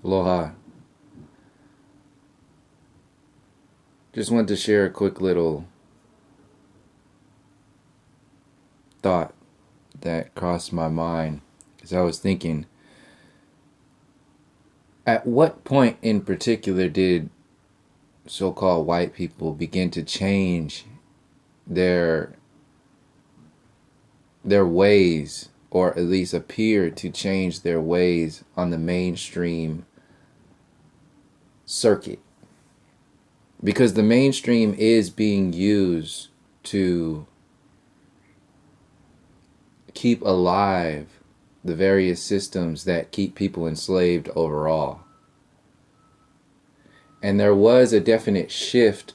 Aloha. Just wanted to share a quick little thought that crossed my mind as I was thinking, at what point in particular did so-called white people begin to change their ways, or at least appear to change their ways on the mainstream circuit? Because the mainstream is being used to keep alive the various systems that keep people enslaved overall. And there was a definite shift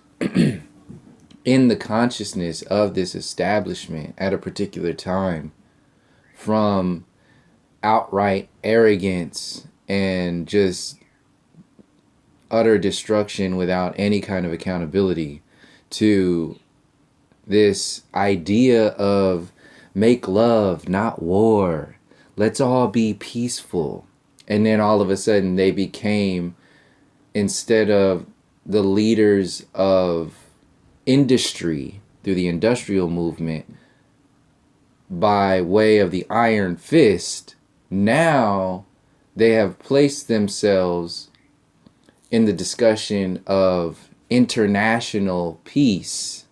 in the consciousness of this establishment at a particular time from outright arrogance and just utter destruction without any kind of accountability to this idea of make love, not war. Let's all be peaceful. And then all of a sudden they became, instead of the leaders of industry through the industrial movement by way of the iron fist, now they have placed themselves in the discussion of international peace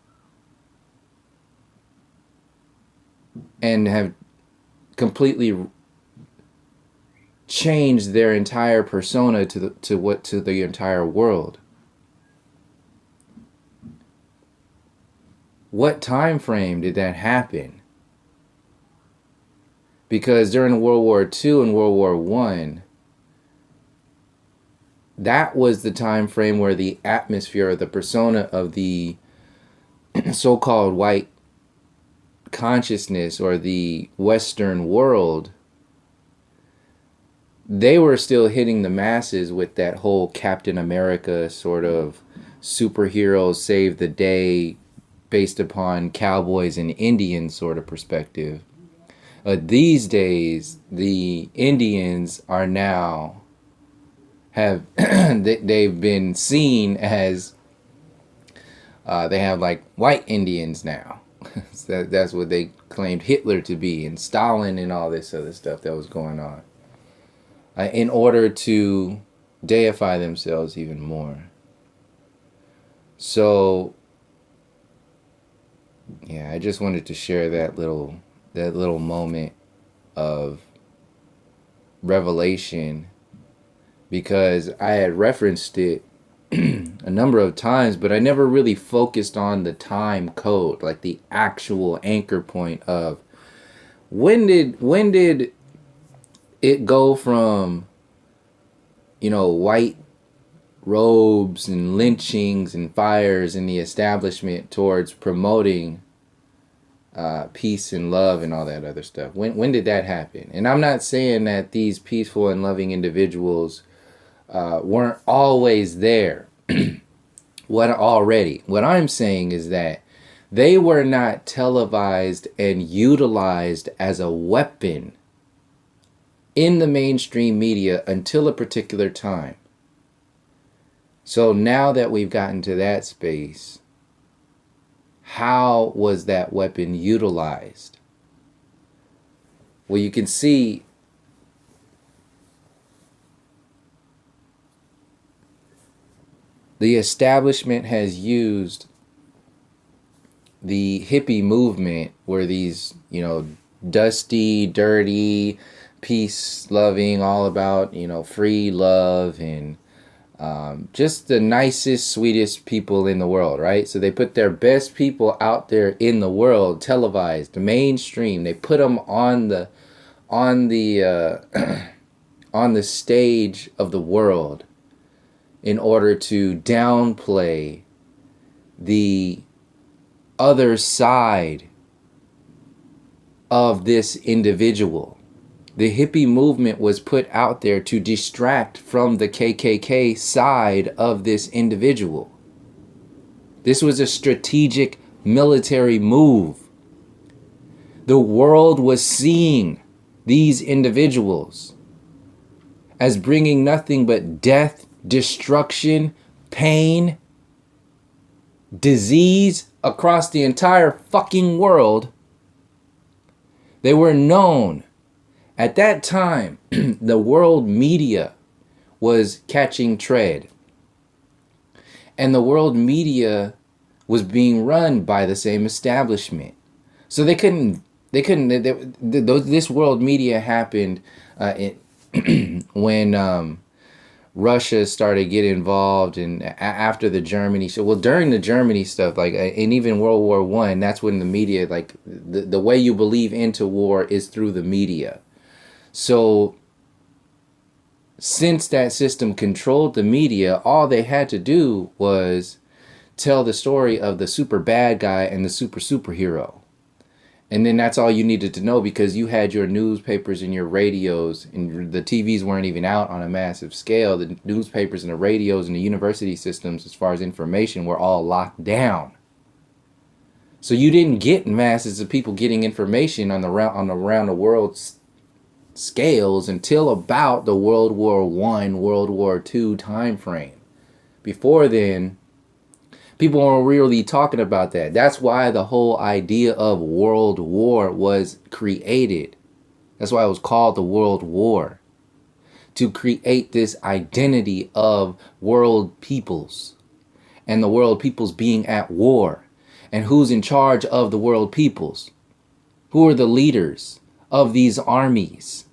and have completely changed their entire persona to the entire world. What time frame did that happen? Because during World War II and World War I, that was the time frame where the atmosphere, or the persona of the so-called white consciousness or the Western world, they were still hitting the masses with that whole Captain America sort of superhero save the day based upon cowboys and Indians sort of perspective. These days, the Indians are now they've been seen as they have like white Indians now. That's what they claimed Hitler to be, and Stalin and all this other stuff that was going on, in order to deify themselves even more. So yeah, I just wanted to share that little moment of revelation, because I had referenced it a number of times, but I never really focused on the time code, like the actual anchor point of when did it go from, white robes and lynchings and fires in the establishment towards promoting peace and love and all that other stuff. When did that happen? And I'm not saying that these peaceful and loving individuals weren't always there. What I'm saying is that they were not televised and utilized as a weapon in the mainstream media until a particular time. So now that we've gotten to that space, how was that weapon utilized? Well, you can see the establishment has used the hippie movement, where these, dusty, dirty, peace-loving, all about, free love and just the nicest, sweetest people in the world, right? So they put their best people out there in the world, televised, the mainstream. They put them on the on the stage of the world in order to downplay the other side of this individual. The hippie movement was put out there to distract from the KKK side of this individual. This was a strategic military move. The world was seeing these individuals as bringing nothing but death, destruction, pain, disease across the entire fucking world, they were known. At that time, the world media was catching tread. And the world media was being run by the same establishment. So this world media happened when Russia started getting involved, and after the Germany, so well, during the Germany stuff, like, and even World War One, that's when the media, like, the way you believe into war is through the media. So since that system controlled the media, all they had to do was tell the story of the super bad guy and the superhero. And then that's all you needed to know, because you had your newspapers and your radios, and the TVs weren't even out on a massive scale. The newspapers and the radios and the university systems, as far as information, were all locked down. So you didn't get masses of people getting information on around the world scales until about the World War I, World War II time frame. Before then, people weren't really talking about that. That's why the whole idea of world war was created. That's why it was called the World War. To create this identity of world peoples, and the world peoples being at war. And who's in charge of the world peoples? Who are the leaders of these armies?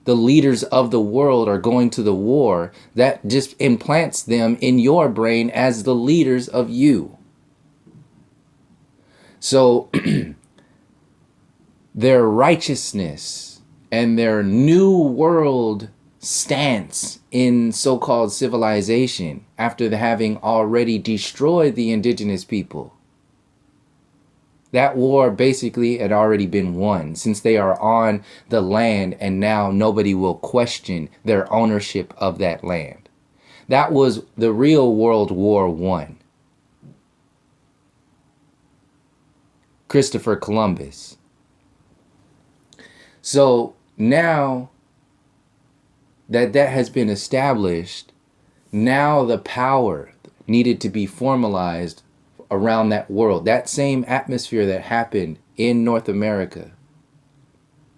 The leaders of the world are going to the war. That just implants them in your brain as the leaders of you. So their righteousness and their new world stance in so-called civilization, after having already destroyed the indigenous people, that war basically had already been won, since they are on the land, and now nobody will question their ownership of that land. That was the real World War I. Christopher Columbus. So now that has been established, now the power needed to be formalized around that world. That same atmosphere that happened in North America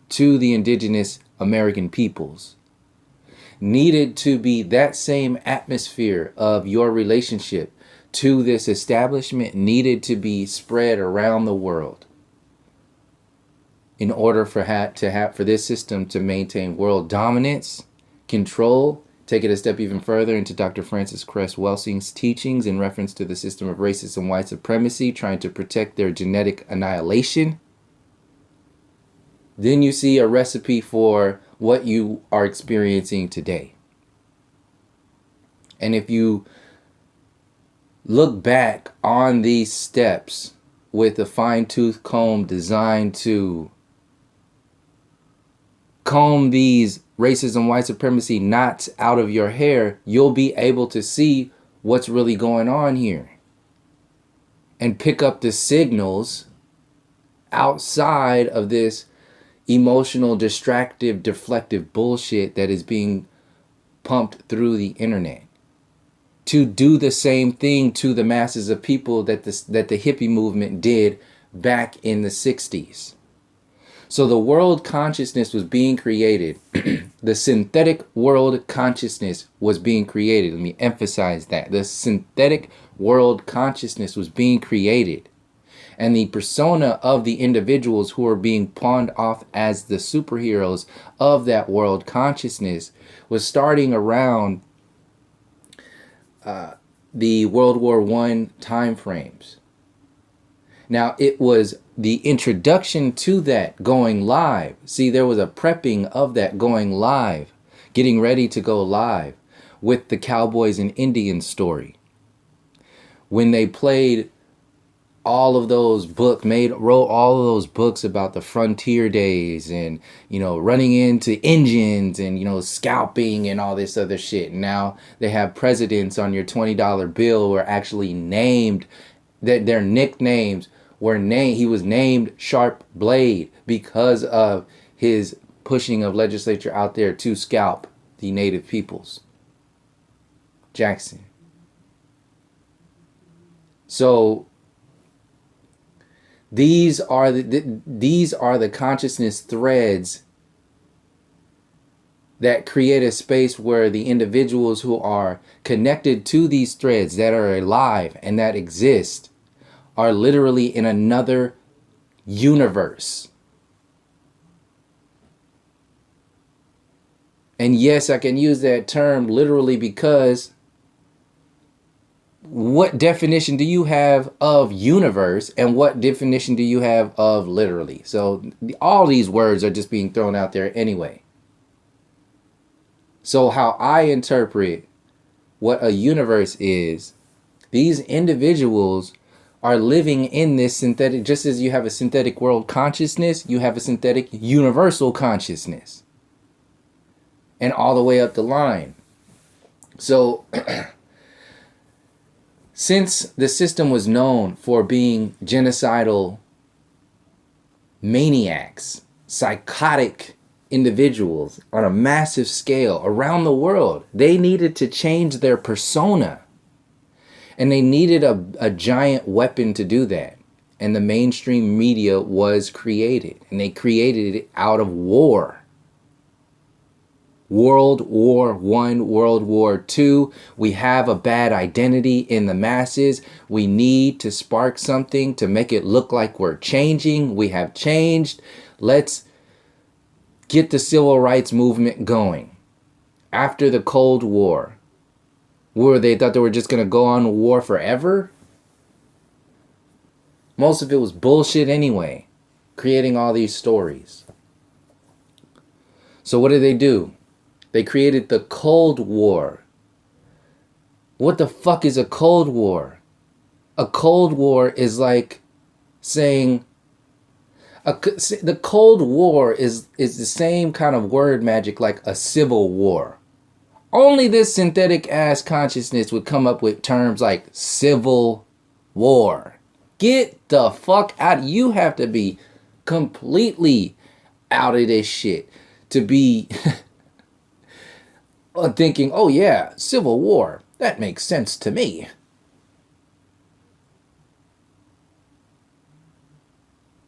to the indigenous American peoples needed to be that same atmosphere of your relationship to this establishment, needed to be spread around the world in order for this system to maintain world dominance, control. Take it a step even further into Dr. Francis Cress Welsing's teachings in reference to the system of racism and white supremacy, trying to protect their genetic annihilation. Then you see a recipe for what you are experiencing today. And if you look back on these steps with a fine-tooth comb designed to comb these racism, white supremacy knots out of your hair, you'll be able to see what's really going on here and pick up the signals outside of this emotional, distractive, deflective bullshit that is being pumped through the internet to do the same thing to the masses of people that the hippie movement did back in the 60s. So the world consciousness was being created. The synthetic world consciousness was being created. Let me emphasize that. The synthetic world consciousness was being created. And the persona of the individuals who are being pawned off as the superheroes of that world consciousness was starting around the World War I time frames. Now, it was the introduction to that going live. See, there was a prepping of that going live, getting ready to go live with the Cowboys and Indians story. When they played all of those books, wrote all of those books about the frontier days and, running into Indians and, scalping and all this other shit. Now they have presidents on your $20 bill who are actually named, that their nicknames were named. He was named Sharp Blade because of his pushing of legislature out there to scalp the native peoples. Jackson. So these are the consciousness threads that create a space where the individuals who are connected to these threads, that are alive and that exist, are literally in another universe. And yes, I can use that term literally because what definition do you have of universe and what definition do you have of literally? So all these words are just being thrown out there anyway. So how I interpret what a universe is, these individuals are living in this synthetic, just as you have a synthetic world consciousness, you have a synthetic universal consciousness. And all the way up the line. So since the system was known for being genocidal maniacs, psychotic individuals on a massive scale around the world, they needed to change their persona. And they needed a giant weapon to do that. And the mainstream media was created. And they created it out of war. World War I, World War II. We have a bad identity in the masses. We need to spark something to make it look like we're changing. We have changed. Let's get the civil rights movement going. After the Cold War, where they thought they were just going to go on war forever. Most of it was bullshit anyway, creating all these stories. So what did they do? They created the Cold War. What the fuck is a Cold War? A Cold War is like saying, the Cold War is the same kind of word magic like a civil war. Only this synthetic ass consciousness would come up with terms like civil war. Get the fuck out. You have to be completely out of this shit to be thinking, oh yeah, civil war. That makes sense to me.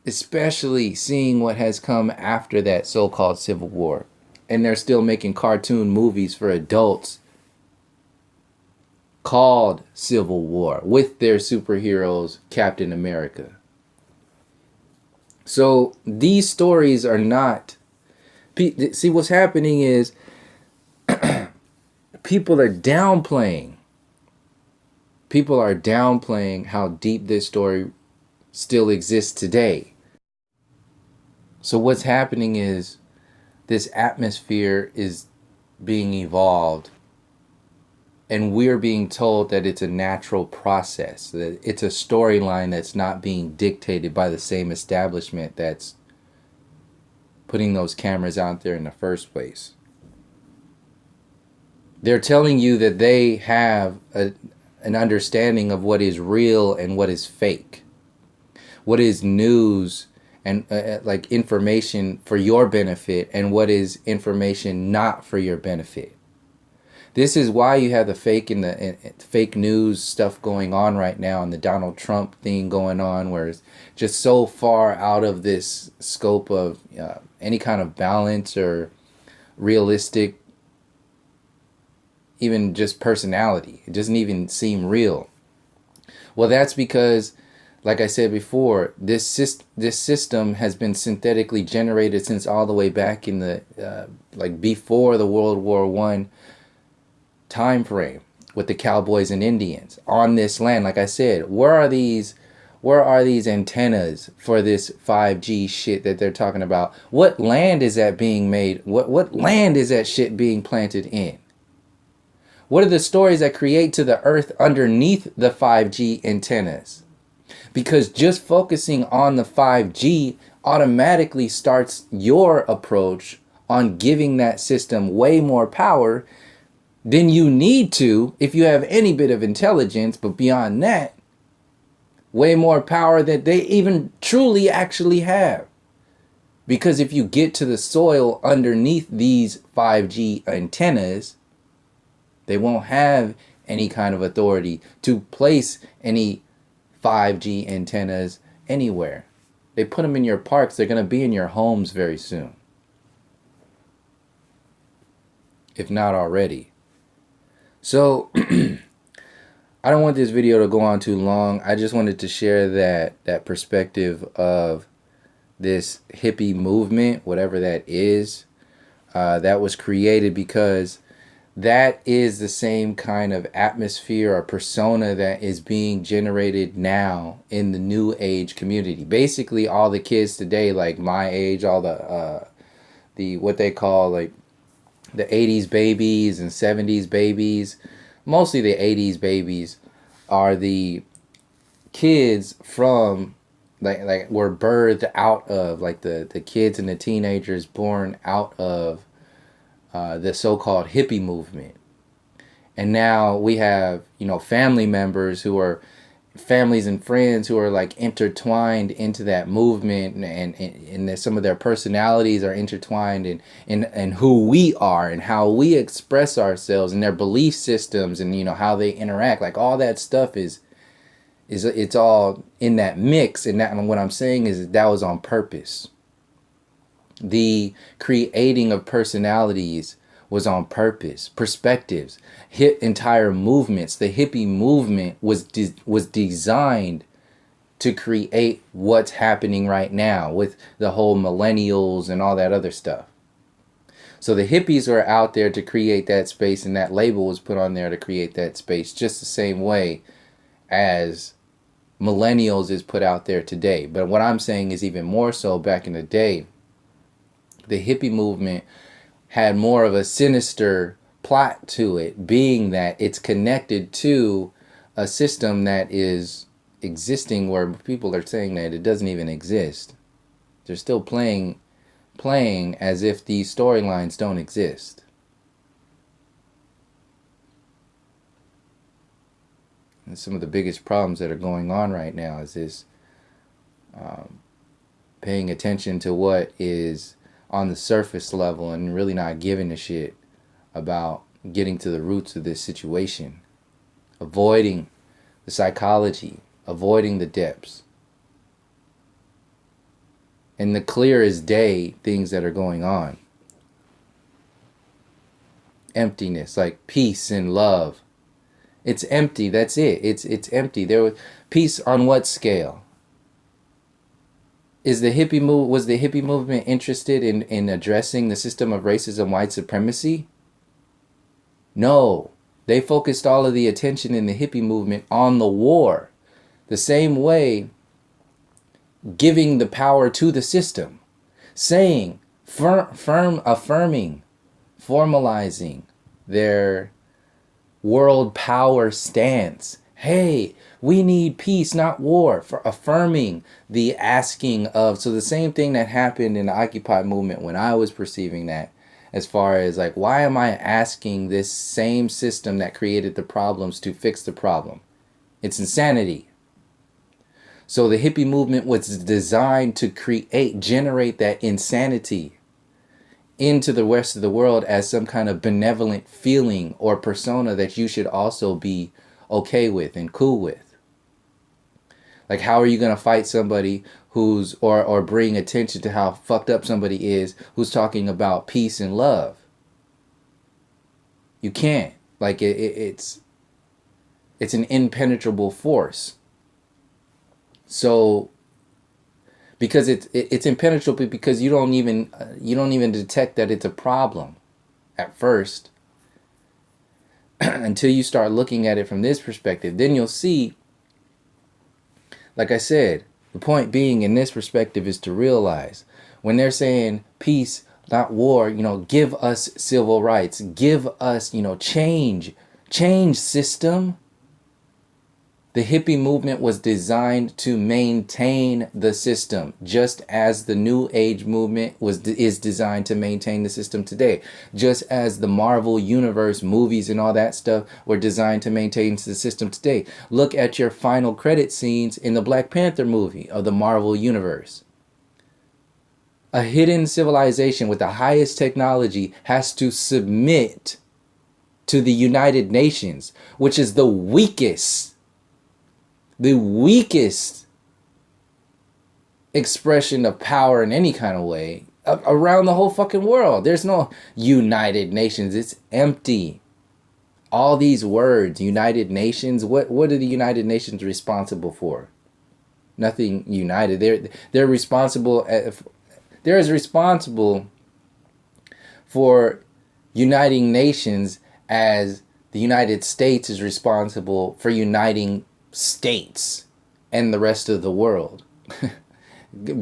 Especially seeing what has come after that so-called civil war. And they're still making cartoon movies for adults called Civil War with their superheroes, Captain America. So these stories are not... See, what's happening is people are downplaying. People are downplaying how deep this story still exists today. So what's happening is this atmosphere is being evolved, and we're being told that it's a natural process, that it's a storyline that's not being dictated by the same establishment that's putting those cameras out there in the first place. They're telling you that they have an understanding of what is real and what is fake, what is news and like information for your benefit and what is information not for your benefit. This is why you have the fake and the fake news stuff going on right now, and the Donald Trump thing going on, where it's just so far out of this scope of any kind of balance or realistic, even just personality. It doesn't even seem real. Well, that's because, like I said before, this system has been synthetically generated since all the way back in the like before the World War I time frame, with the cowboys and Indians on this land. Like I said, where are these antennas for this 5G shit that they're talking about? What land is that being made? What land is that shit being planted in? What are the stories that create to the earth underneath the 5G antennas? Because just focusing on the 5G automatically starts your approach on giving that system way more power than you need to if you have any bit of intelligence. But beyond that, way more power that they even truly actually have. Because if you get to the soil underneath these 5G antennas, they won't have any kind of authority to place any 5G antennas anywhere. They put them in your parks. They're going to be in your homes very soon, if not already. So I don't want this video to go on too long. I just wanted to share that perspective of this hippie movement, whatever that is, that was created because that is the same kind of atmosphere or persona that is being generated now in the new age community. Basically, all the kids today, like my age, all the what they call like the 80s babies and 70s babies, mostly the 80s babies, are the kids from like were birthed out of, like the kids and the teenagers born out of the so-called hippie movement. And now we have, you know, family members who are families and friends who are like intertwined into that movement, and some of their personalities are intertwined in who we are and how we express ourselves and their belief systems and, you know, how they interact. Like all that stuff is it's all in that mix. And that, and what I'm saying is that was on purpose. The creating of personalities was on purpose. Perspectives, entire movements. The hippie movement was designed to create what's happening right now with the whole millennials and all that other stuff. So the hippies are out there to create that space, and that label was put on there to create that space, just the same way as millennials is put out there today. But what I'm saying is even more so back in the day, the hippie movement had more of a sinister plot to it, being that it's connected to a system that is existing where people are saying that it doesn't even exist. They're still playing as if these storylines don't exist. And some of the biggest problems that are going on right now is this paying attention to what is on the surface level and really not giving a shit about getting to the roots of this situation. Avoiding the psychology, avoiding the depths. And the clear as day things that are going on. Emptiness, like peace and love. It's empty, that's it. It's empty. There was peace on what scale? Was the hippie movement interested in addressing the system of racism, white supremacy? No. They focused all of the attention in the hippie movement on the war. The same way, giving the power to the system. Saying, affirming, formalizing their world power stance. Hey, we need peace, not war. For affirming the asking of, so the same thing that happened in the Occupy movement when I was perceiving that, as far as like, why am I asking this same system that created the problems to fix the problem? It's insanity. So the hippie movement was designed to generate that insanity into the rest of the world as some kind of benevolent feeling or persona that you should also be okay with and cool with. Like, how are you going to fight somebody who's, or bring attention to how fucked up somebody is who's talking about peace and love? You can't. Like, it's an impenetrable force. So, because it's impenetrable because you don't even detect that it's a problem at first until you start looking at it from this perspective. Then you'll see, like I said, the point being in this perspective is to realize when they're saying peace, not war, you know, give us civil rights, give us, you know, change system. The hippie movement was designed to maintain the system, just as the New Age movement is designed to maintain the system today. Just as the Marvel Universe movies and all that stuff were designed to maintain the system today. Look at your final credit scenes in the Black Panther movie of the Marvel Universe. A hidden civilization with the highest technology has to submit to the United Nations, which is the weakest expression of power in any kind of way around the whole fucking world. There's no United Nations. It's empty. All these words, United Nations, what are the United Nations responsible for? Nothing united. They're responsible. They're as responsible for uniting nations as the United States is responsible for uniting states and the rest of the world.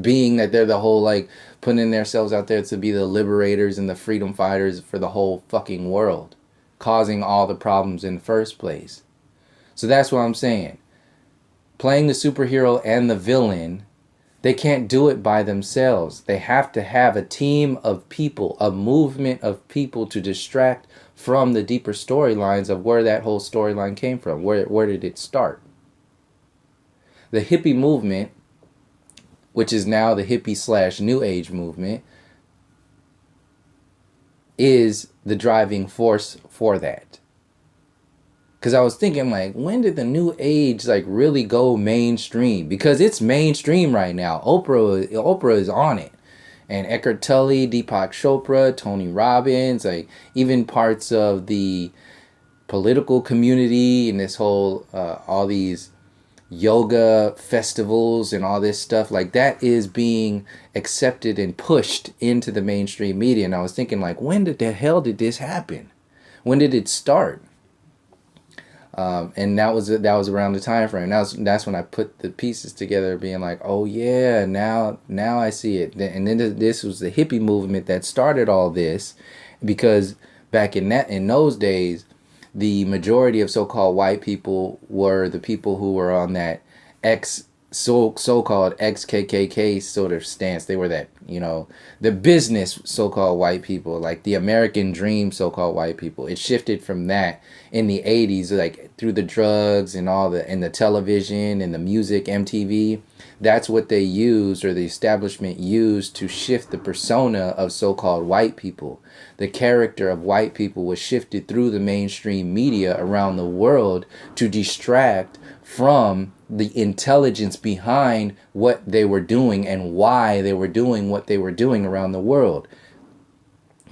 Being that they're the whole, like, putting themselves out there to be the liberators and the freedom fighters for the whole fucking world, causing all the problems in the first place. So that's what I'm saying. Playing the superhero and the villain, they can't do it by themselves. They have to have a team of people, a movement of people to distract from the deeper storylines of where that whole storyline came from. Where did it start? The hippie movement, which is now the hippie/new age movement, is the driving force for that. Because I was thinking, like, when did the new age, like, really go mainstream? Because it's mainstream right now. Oprah is on it. And Eckhart Tolle, Deepak Chopra, Tony Robbins, like, even parts of the political community and this whole, all these yoga festivals and all this stuff, like, that is being accepted and pushed into the mainstream media. And I was thinking, like, when the hell did this happen? When did it start? And that was around the time frame. That's when I put the pieces together, being like, oh yeah, now I see it. And then this was the hippie movement that started all this, because back in those days, the majority of so-called white people were the people who were on that so-called ex-KKK sort of stance. They were that, the business so-called white people, like the American dream so-called white people. It shifted from that in the 80s, like through the drugs and the television and the music, MTV. That's what they used, or the establishment used, to shift the persona of so-called white people. The character of white people was shifted through the mainstream media around the world to distract from the intelligence behind what they were doing and why they were doing what they were doing around the world.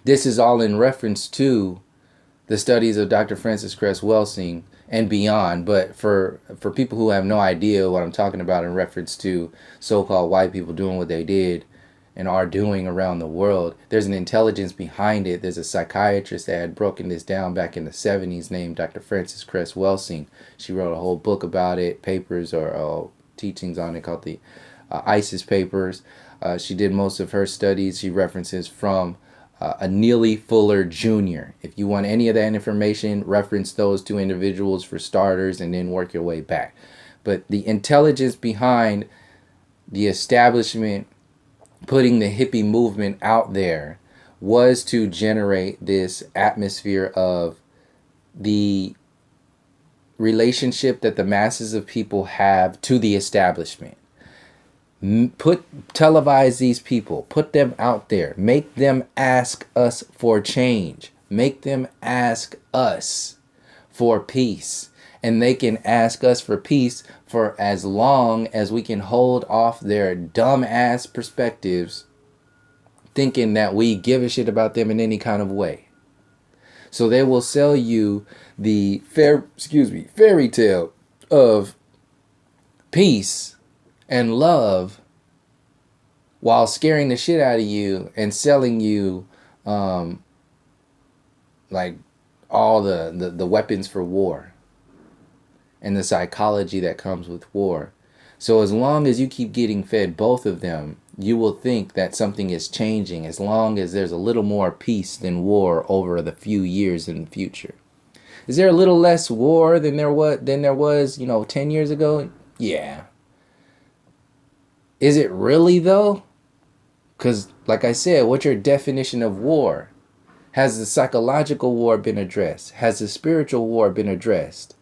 This is all in reference to the studies of Dr. Frances Cress Welsing and beyond. But for people who have no idea what I'm talking about in reference to so-called white people doing what they did and are doing around the world, there's an intelligence behind it. There's a psychiatrist that had broken this down back in the 70s named Dr. Frances Cress Welsing. She wrote a whole book about it, papers or teachings on it, called the ISIS Papers. She did most of her studies. She references from Neely Fuller Jr. If you want any of that information, reference those two individuals for starters and then work your way back. But the intelligence behind the establishment putting the hippie movement out there was to generate this atmosphere of the relationship that the masses of people have to the establishment. Televise these people, put them out there, make them ask us for change, make them ask us for peace. And they can ask us for peace for as long as we can hold off their dumb-ass perspectives, thinking that we give a shit about them in any kind of way. So they will sell you the fairy tale of peace and love while scaring the shit out of you and selling you like all the weapons for war and the psychology that comes with war. So as long as you keep getting fed both of them, you will think that something is changing, as long as there's a little more peace than war over the few years in the future. Is there a little less war than there was 10 years ago? Yeah. Is it really though? Because like I said, what's your definition of war? Has the psychological war been addressed? Has the spiritual war been addressed?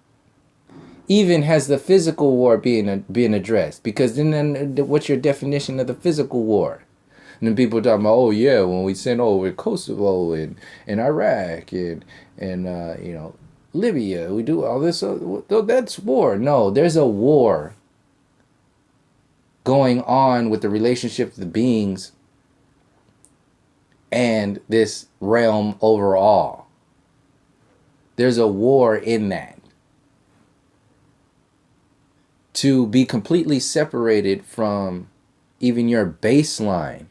Even has the physical war been addressed? Because then what's your definition of the physical war? And then people talking about, oh yeah, when we sent over Kosovo and Iraq and you know, Libya, we do all this. That's war. No, there's a war going on with the relationship of the beings and this realm overall. There's a war in that. To be completely separated from even your baseline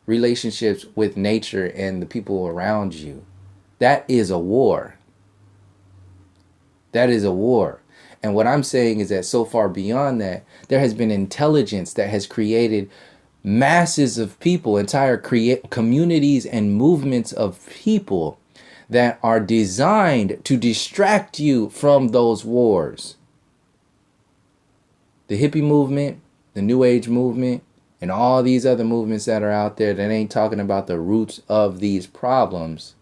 relationships with nature and the people around you, that is a war. That is a war. And what I'm saying is that so far beyond that, there has been intelligence that has created masses of people, entire communities and movements of people that are designed to distract you from those wars. The hippie movement, the New Age movement, and all these other movements that are out there that ain't talking about the roots of these problems.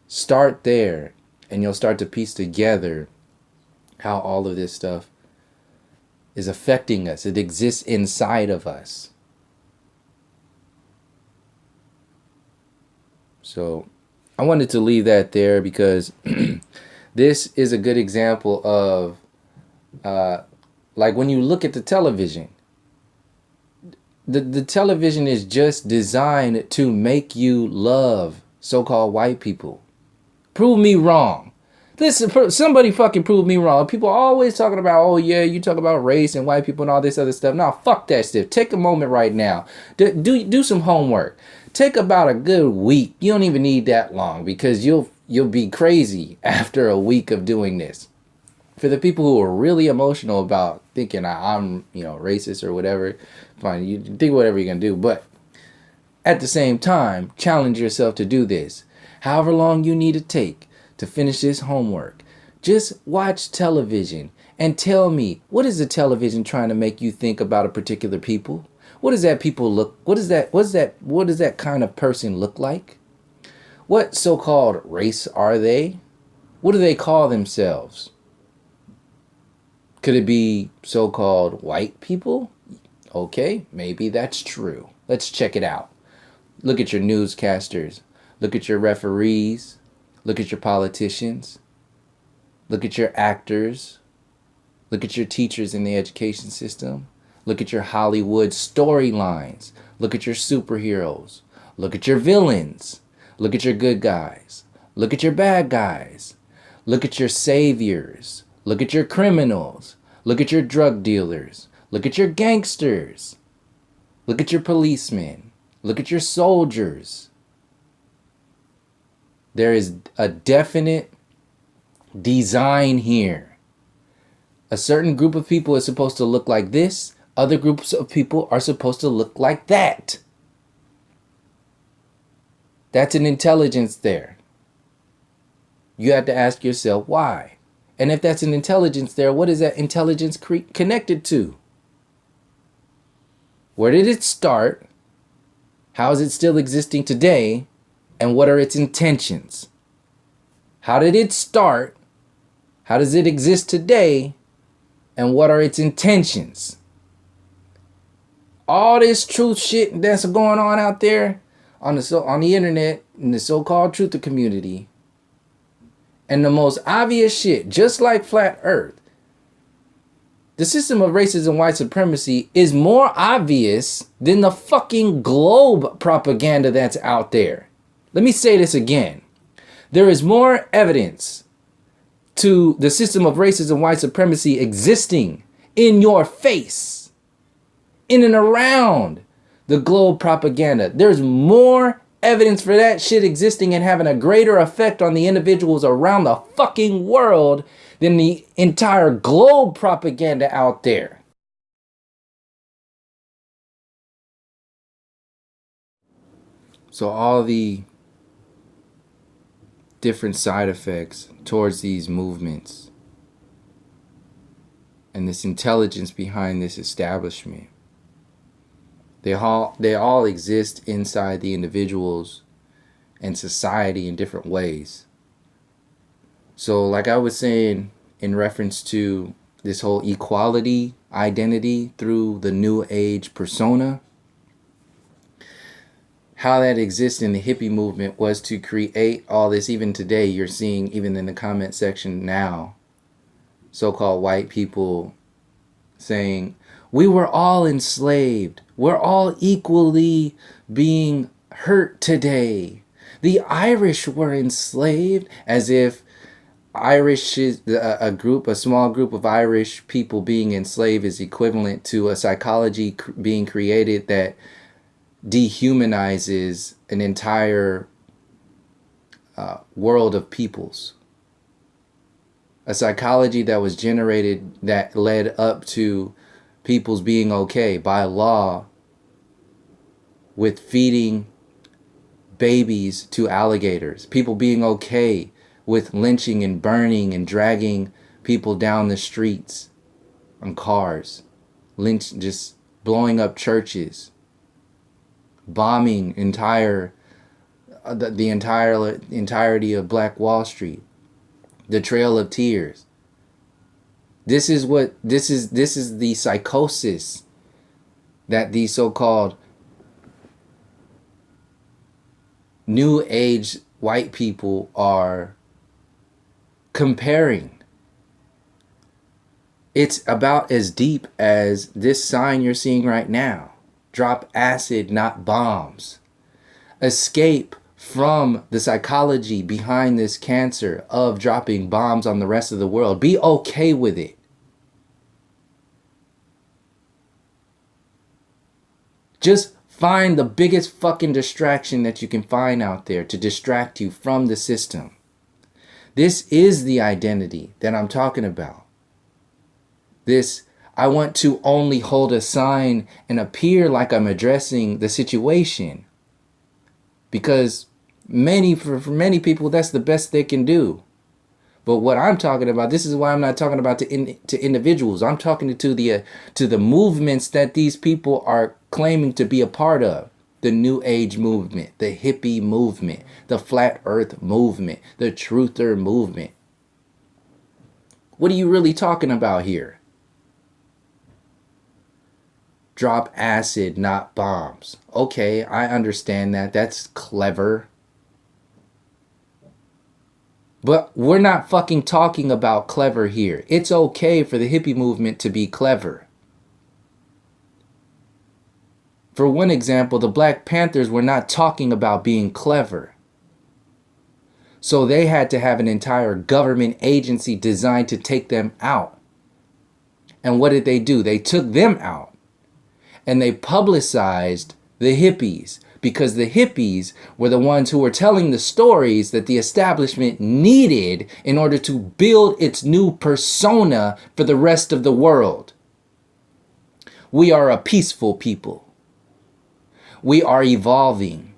Start there, and you'll start to piece together how all of this stuff is affecting us. It exists inside of us. So I wanted to leave that there because this is a good example of like when you look at the television. The television is just designed to make you love so-called white people. Prove me wrong. Listen, somebody fucking prove me wrong. People are always talking about, oh yeah, you talk about race and white people and all this other stuff. No, fuck that stuff. Take a moment right now. Do some homework. Take about a good week. You don't even need that long because you'll be crazy after a week of doing this. For the people who are really emotional about thinking I'm, you know, racist or whatever, fine, you think whatever you're gonna do. But at the same time, challenge yourself to do this. However long you need to take to finish this homework. Just watch television and tell me, what is the television trying to make you think about a particular people? What does that kind of person look like? What so-called race are they? What do they call themselves? Could it be so-called white people? Okay, maybe that's true. Let's check it out. Look at your newscasters. Look at your referees. Look at your politicians. Look at your actors. Look at your teachers in the education system. Look at your Hollywood storylines. Look at your superheroes. Look at your villains. Look at your good guys. Look at your bad guys. Look at your saviors. Look at your criminals. Look at your drug dealers. Look at your gangsters. Look at your policemen. Look at your soldiers. There is a definite design here. A certain group of people is supposed to look like this. Other groups of people are supposed to look like that. That's an intelligence there. You have to ask yourself why. And if that's an intelligence there, what is that intelligence connected to? Where did it start? How is it still existing today? And what are its intentions? How did it start? How does it exist today? And what are its intentions? All this truth shit that's going on out there on the internet in the so-called truther community, and the most obvious shit, just like flat earth, the system of racism and white supremacy is more obvious than the fucking globe propaganda that's out there. Let me say this again. There is more evidence to the system of racism and white supremacy existing in your face, in and around the globe propaganda. There's more evidence for that shit existing and having a greater effect on the individuals around the fucking world than the entire globe propaganda out there. So all the different side effects towards these movements and this intelligence behind this establishment, they all exist inside the individuals and society in different ways. So like I was saying in reference to this whole equality identity through the New Age persona. How that exists in the hippie movement was to create all this. Even today, you're seeing, even in the comment section now, so-called white people saying, we were all enslaved. We're all equally being hurt today. The Irish were enslaved, as if Irish is a small group of Irish people being enslaved is equivalent to a psychology being created that dehumanizes an entire world of peoples. A psychology that was generated that led up to peoples being okay by law with feeding babies to alligators. People being okay with lynching and burning and dragging people down the streets on cars. Just blowing up churches. Bombing the entirety of Black Wall Street. The Trail of Tears. This is the psychosis that these so-called New Age white people are comparing. It's about as deep as this sign you're seeing right now. Drop acid, not bombs. Escape from the psychology behind this cancer of dropping bombs on the rest of the world. Be okay with it. Just find the biggest fucking distraction that you can find out there to distract you from the system. This is the identity that I'm talking about. I want to only hold a sign and appear like I'm addressing the situation. Because for many people, that's the best they can do. But what I'm talking about, this is why I'm not talking about to individuals. I'm talking to the movements that these people are claiming to be a part of. The New Age movement, the hippie movement, the Flat Earth movement, the Truther movement. What are you really talking about here? Drop acid, not bombs. Okay, I understand that. That's clever. But we're not fucking talking about clever here. It's okay for the hippie movement to be clever. For one example, the Black Panthers were not talking about being clever. So they had to have an entire government agency designed to take them out. And what did they do? They took them out. And they publicized the hippies, because the hippies were the ones who were telling the stories that the establishment needed in order to build its new persona for the rest of the world. We are a peaceful people. We are evolving.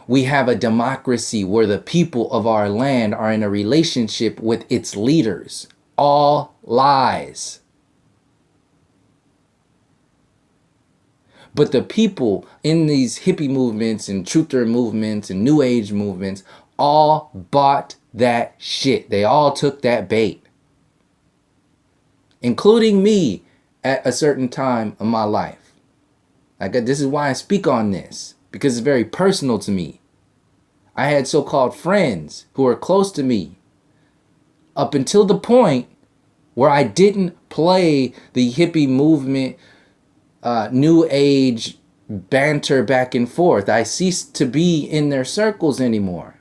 We have a democracy where the people of our land are in a relationship with its leaders. All lies. But the people in these hippie movements and truther movements and New Age movements all bought that shit. They all took that bait. Including me at a certain time of my life. This is why I speak on this. Because it's very personal to me. I had so-called friends who were close to me. Up until the point where I didn't play the hippie movement New Age banter back and forth. I ceased to be in their circles anymore.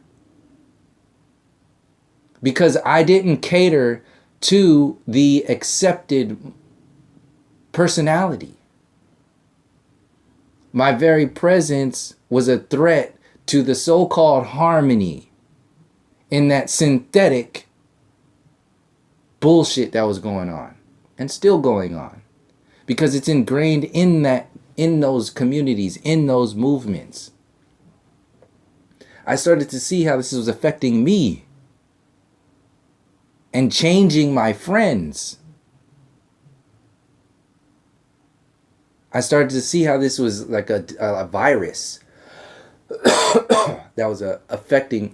Because I didn't cater to the accepted personality. My very presence was a threat to the so-called harmony in that synthetic bullshit that was going on and still going on. Because it's ingrained in those communities, in those movements. I started to see how this was affecting me and changing my friends. I started to see how this was like a virus that was affecting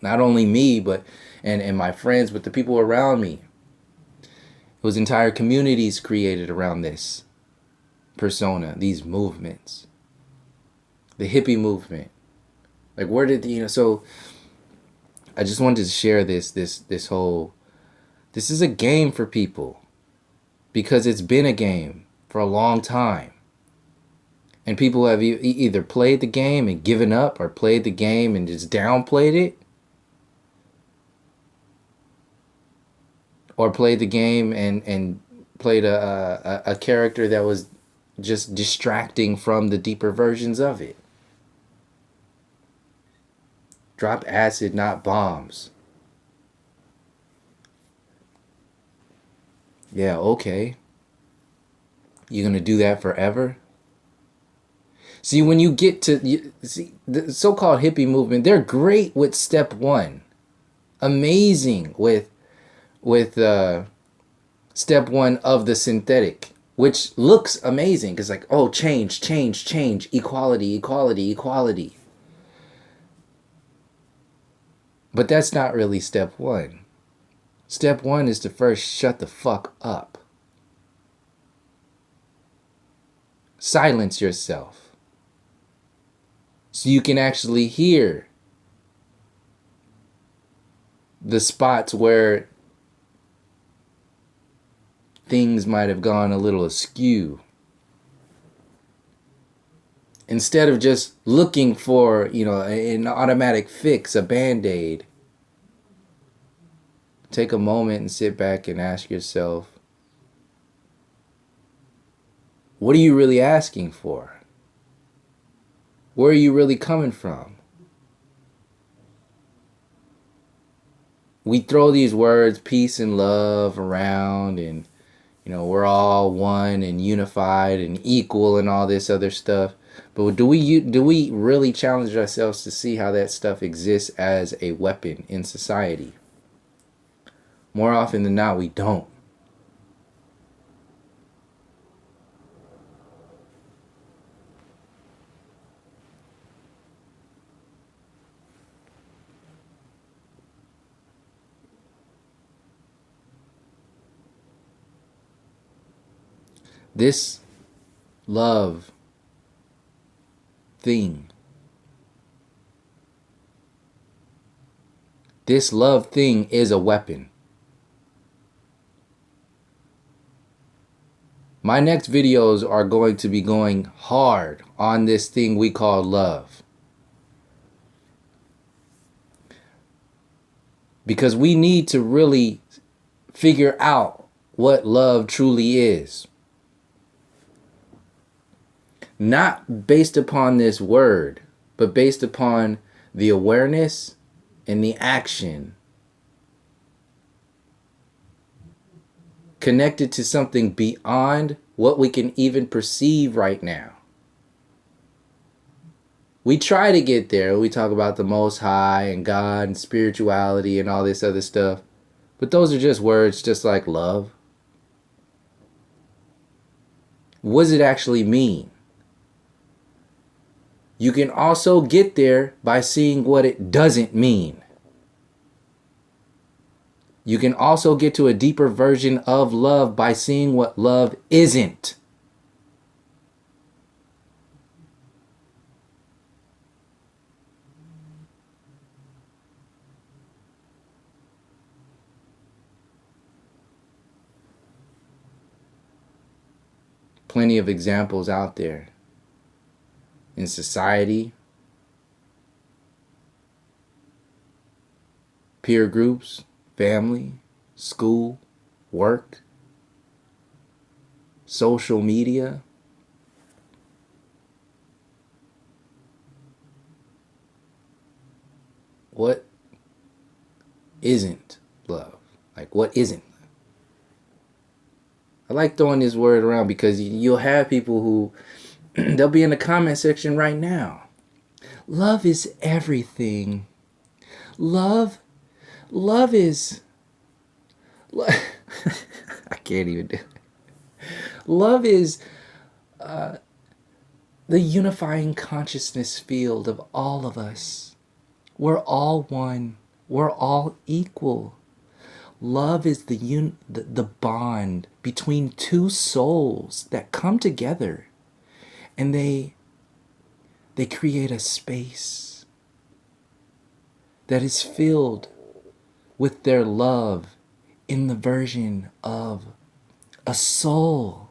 not only me, but and my friends, but the people around me. It was entire communities created around this persona, these movements. The hippie movement. Like, where did so I just wanted to share this whole, this is a game for people, because it's been a game for a long time. And people have either played the game and given up, or played the game and just downplayed it, or played the game and played a character that was just distracting from the deeper versions of it. Drop acid, not bombs. Yeah, okay. You gonna do that forever? See, when you get to, see, the so-called hippie movement, they're great with step one. Amazing with step one of the synthetic, which looks amazing. Because like, oh, change, change, change, equality, equality, equality. But that's not really step one. Step one is to first shut the fuck up. Silence yourself, so you can actually hear the spots where things might have gone a little askew. Instead of just looking for, an automatic fix, a band-aid, take a moment and sit back and ask yourself, what are you really asking for? Where are you really coming from? We throw these words, peace and love, around, and we're all one and unified and equal and all this other stuff. But do we really challenge ourselves to see how that stuff exists as a weapon in society? More often than not, we don't. This love thing, this love thing is a weapon. My next videos are going to be going hard on this thing we call love. Because we need to really figure out what love truly is. Not based upon this word, but based upon the awareness and the action connected to something beyond what we can even perceive right now. We try to get there. We talk about the Most High and God and spirituality and all this other stuff. But those are just words, just like love. What does it actually mean? You can also get there by seeing what it doesn't mean. You can also get to a deeper version of love by seeing what love isn't. Plenty of examples out there in society, peer groups, family, school, work, social media. What isn't love? Like, what isn't? I like throwing this word around because you'll have people who they'll be in the comment section right now. Love is everything. Love is... I can't even do it. Love is the unifying consciousness field of all of us. We're all one. We're all equal. Love is the bond between two souls that come together, and they create a space that is filled with their love in the version of a soul.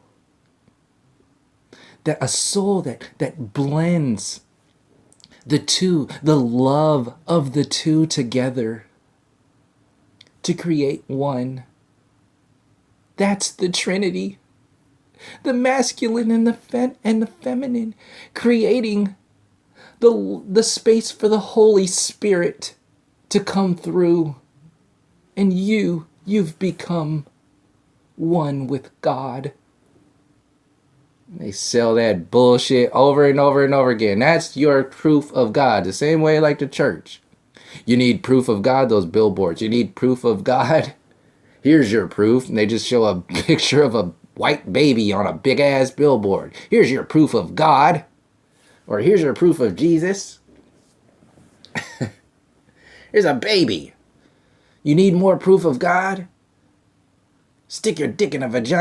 A soul that blends the two, the love of the two together to create one. That's the Trinity. The masculine and the feminine, creating the space for the Holy Spirit to come through. And you've become one with God. They sell that bullshit over and over and over again. That's your proof of God. The same way like the church. You need proof of God, those billboards. You need proof of God. Here's your proof. And they just show a picture of a white baby on a big ass billboard. Here's your proof of God. Or here's your proof of Jesus. Here's a baby. You need more proof of God? Stick your dick in a vagina.